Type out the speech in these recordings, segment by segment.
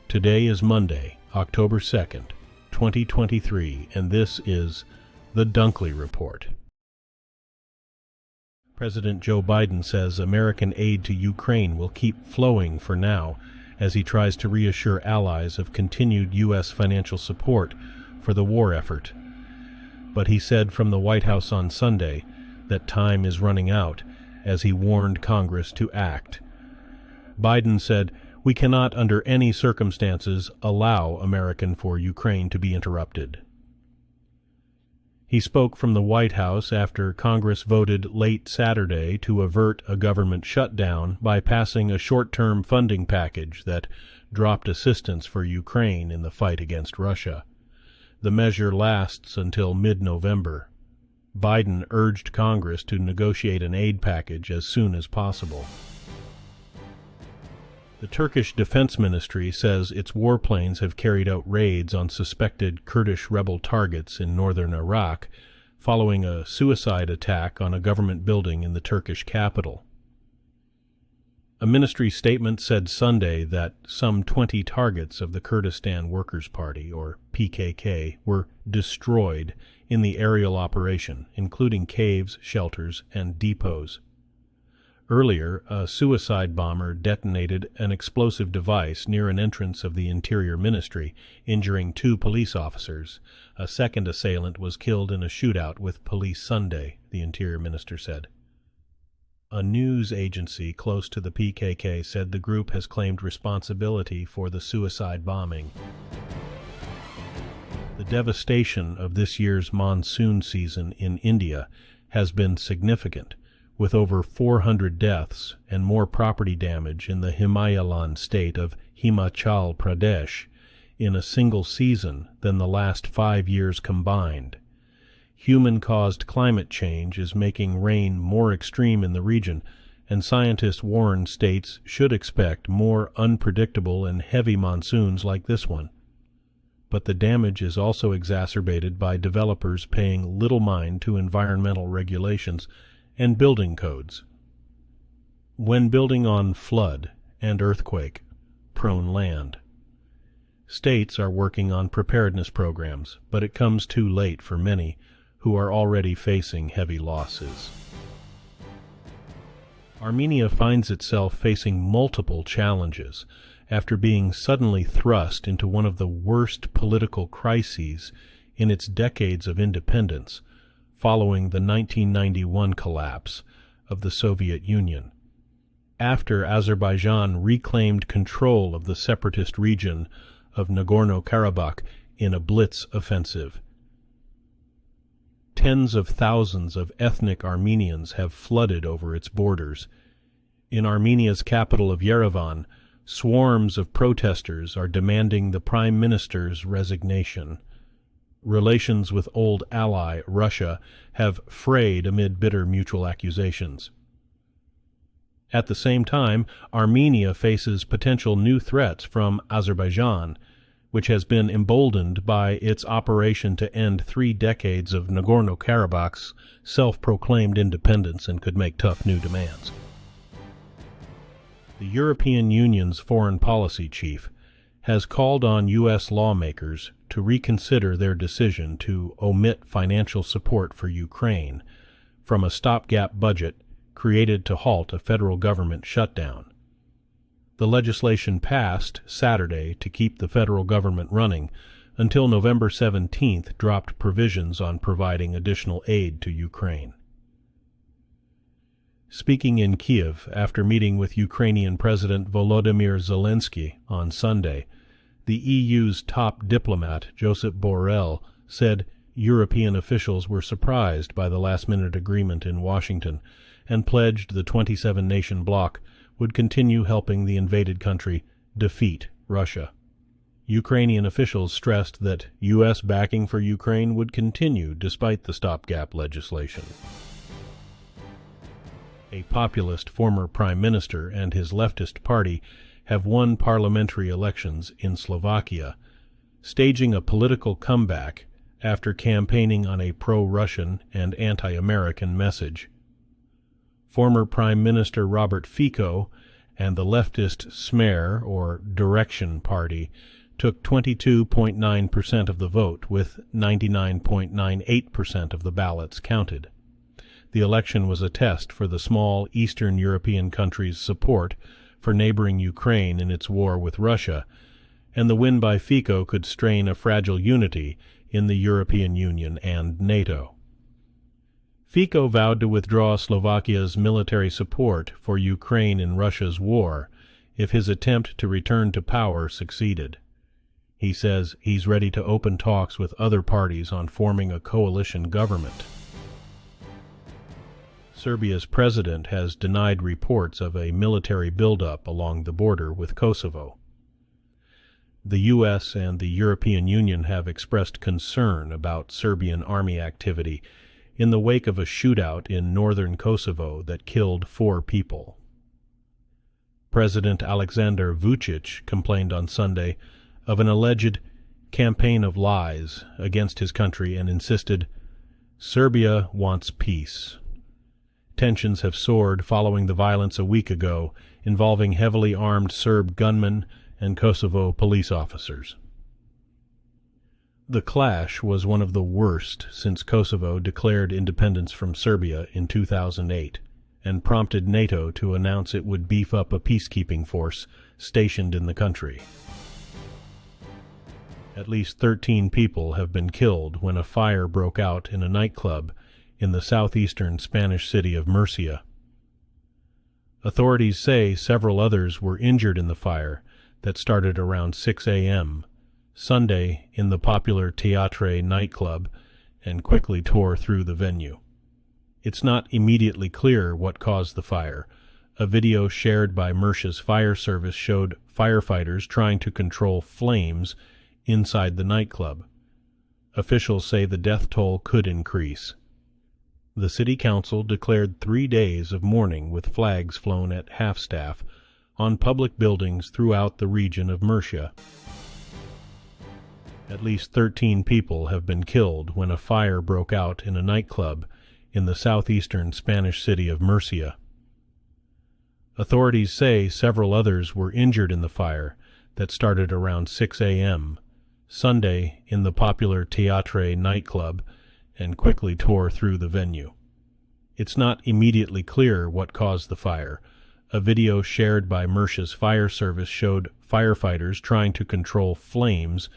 Today is Monday, October 2nd, 2023, and this is the Dunkley Report. President Joe Biden says American aid to Ukraine will keep flowing for now as he tries to reassure allies of continued U.S. financial support for the war effort. But he said from the White House on Sunday that time is running out as he warned Congress to act. Biden said, "We cannot under any circumstances allow American for Ukraine to be interrupted." He spoke from the White House after Congress voted late Saturday to avert a government shutdown by passing a short-term funding package that dropped assistance for Ukraine in the fight against Russia. The measure lasts until mid-November. Biden urged Congress to negotiate an aid package as soon as possible. The Turkish Defense Ministry says its warplanes have carried out raids on suspected Kurdish rebel targets in northern Iraq, following a suicide attack on a government building in the Turkish capital. A ministry statement said Sunday that some 20 targets of the Kurdistan Workers' Party, or PKK, were destroyed in the aerial operation, including caves, shelters, and depots. Earlier, a suicide bomber detonated an explosive device near an entrance of the Interior Ministry, injuring 2 police officers. A second assailant was killed in a shootout with police Sunday, the Interior Minister said. A news agency close to the PKK said the group has claimed responsibility for the suicide bombing. The devastation of this year's monsoon season in India has been significant, with over 400 deaths and more property damage in the Himalayan state of Himachal Pradesh in a single season than the last 5 years combined. Human-caused climate change is making rain more extreme in the region, and scientists warn states should expect more unpredictable and heavy monsoons like this one. But the damage is also exacerbated by developers paying little mind to environmental regulations and building codes. When building on flood and earthquake-prone land, states are working on preparedness programs, but it comes too late for many who are already facing heavy losses. Armenia finds itself facing multiple challenges after being suddenly thrust into one of the worst political crises in its decades of independence, following the 1991 collapse of the Soviet Union, after Azerbaijan reclaimed control of the separatist region of Nagorno-Karabakh in a blitz offensive. Tens of thousands of ethnic Armenians have flooded over its borders. In Armenia's capital of Yerevan, swarms of protesters are demanding the Prime Minister's resignation. Relations with old ally Russia have frayed amid bitter mutual accusations. At the same time, Armenia faces potential new threats from Azerbaijan, which has been emboldened by its operation to end 3 decades of Nagorno-Karabakh's self-proclaimed independence and could make tough new demands. The European Union's foreign policy chief has called on U.S. lawmakers to reconsider their decision to omit financial support for Ukraine from a stopgap budget created to halt a federal government shutdown. The legislation passed Saturday to keep the federal government running until November 17th dropped provisions on providing additional aid to Ukraine. Speaking in Kiev after meeting with Ukrainian President Volodymyr Zelensky on Sunday, the EU's top diplomat, Josep Borrell, said European officials were surprised by the last-minute agreement in Washington and pledged the 27-nation bloc would continue helping the invaded country defeat Russia. Ukrainian officials stressed that U.S. backing for Ukraine would continue despite the stopgap legislation. A populist former prime minister and his leftist party have won parliamentary elections in Slovakia, staging a political comeback after campaigning on a pro-Russian and anti-American message. Former Prime Minister Robert Fico and the leftist Smer, or Direction Party, took 22.9% of the vote, with 99.98% of the ballots counted. The election was a test for the small Eastern European country's support for neighboring Ukraine in its war with Russia, and the win by Fico could strain a fragile unity in the European Union and NATO. Fico vowed to withdraw Slovakia's military support for Ukraine in Russia's war if his attempt to return to power succeeded. He says he's ready to open talks with other parties on forming a coalition government. Serbia's president has denied reports of a military buildup along the border with Kosovo. The U.S. and the European Union have expressed concern about Serbian army activity in the wake of a shootout in northern Kosovo that killed 4 people. President Aleksandar Vučić complained on Sunday of an alleged campaign of lies against his country and insisted, "Serbia wants peace." Tensions have soared following the violence a week ago involving heavily armed Serb gunmen and Kosovo police officers. The clash was one of the worst since Kosovo declared independence from Serbia in 2008 and prompted NATO to announce it would beef up a peacekeeping force stationed in the country. At least 13 people have been killed when a fire broke out in a nightclub in the southeastern Spanish city of Murcia. Authorities say several others were injured in the fire that started around 6 a.m. Sunday in the popular Teatre nightclub and quickly tore through the venue. It's not immediately clear what caused the fire. A video shared by Murcia's fire service showed firefighters trying to control flames inside the nightclub. Officials say the death toll could increase. The city council declared 3 days of mourning with flags flown at half-staff on public buildings throughout the region of Murcia. At least 13 people have been killed when a fire broke out in a nightclub in the southeastern Spanish city of Murcia. Authorities say several others were injured in the fire that started around 6 a.m. Sunday in the popular Teatre nightclub and quickly tore through the venue. It's not immediately clear what caused the fire. A video shared by Murcia's fire service showed firefighters trying to control flames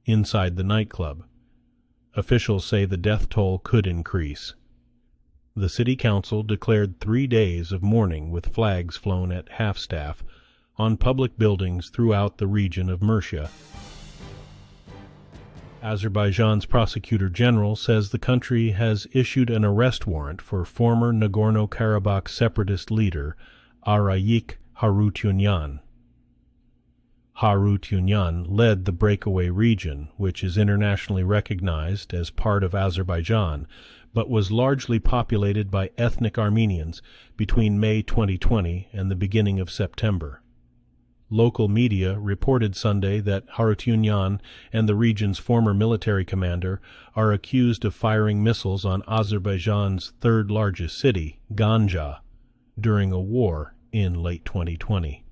inside the nightclub. Officials say the death toll could increase. The city council declared 3 days of mourning with flags flown at half-staff on public buildings throughout the region of Murcia. Azerbaijan's prosecutor general says the country has issued an arrest warrant for former Nagorno-Karabakh separatist leader Arayik Harutyunyan. Harutyunyan led the breakaway region, which is internationally recognized as part of Azerbaijan, but was largely populated by ethnic Armenians between May 2020 and the beginning of September. Local media reported Sunday that Harutyunyan and the region's former military commander are accused of firing missiles on Azerbaijan's third-largest city, Ganja, during a war in late 2020.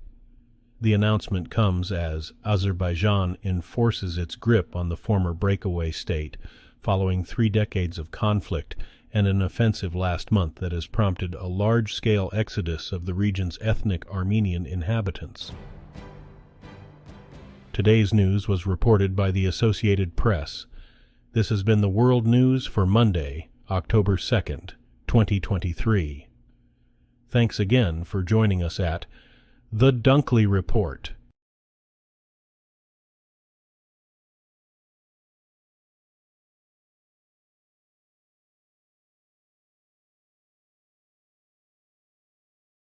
The announcement comes as Azerbaijan enforces its grip on the former breakaway state, following 3 decades of conflict and an offensive last month that has prompted a large-scale exodus of the region's ethnic Armenian inhabitants. Today's news was reported by the Associated Press. This has been the World News for Monday, October 2nd, 2023. Thanks again for joining us at The Dunkley Report,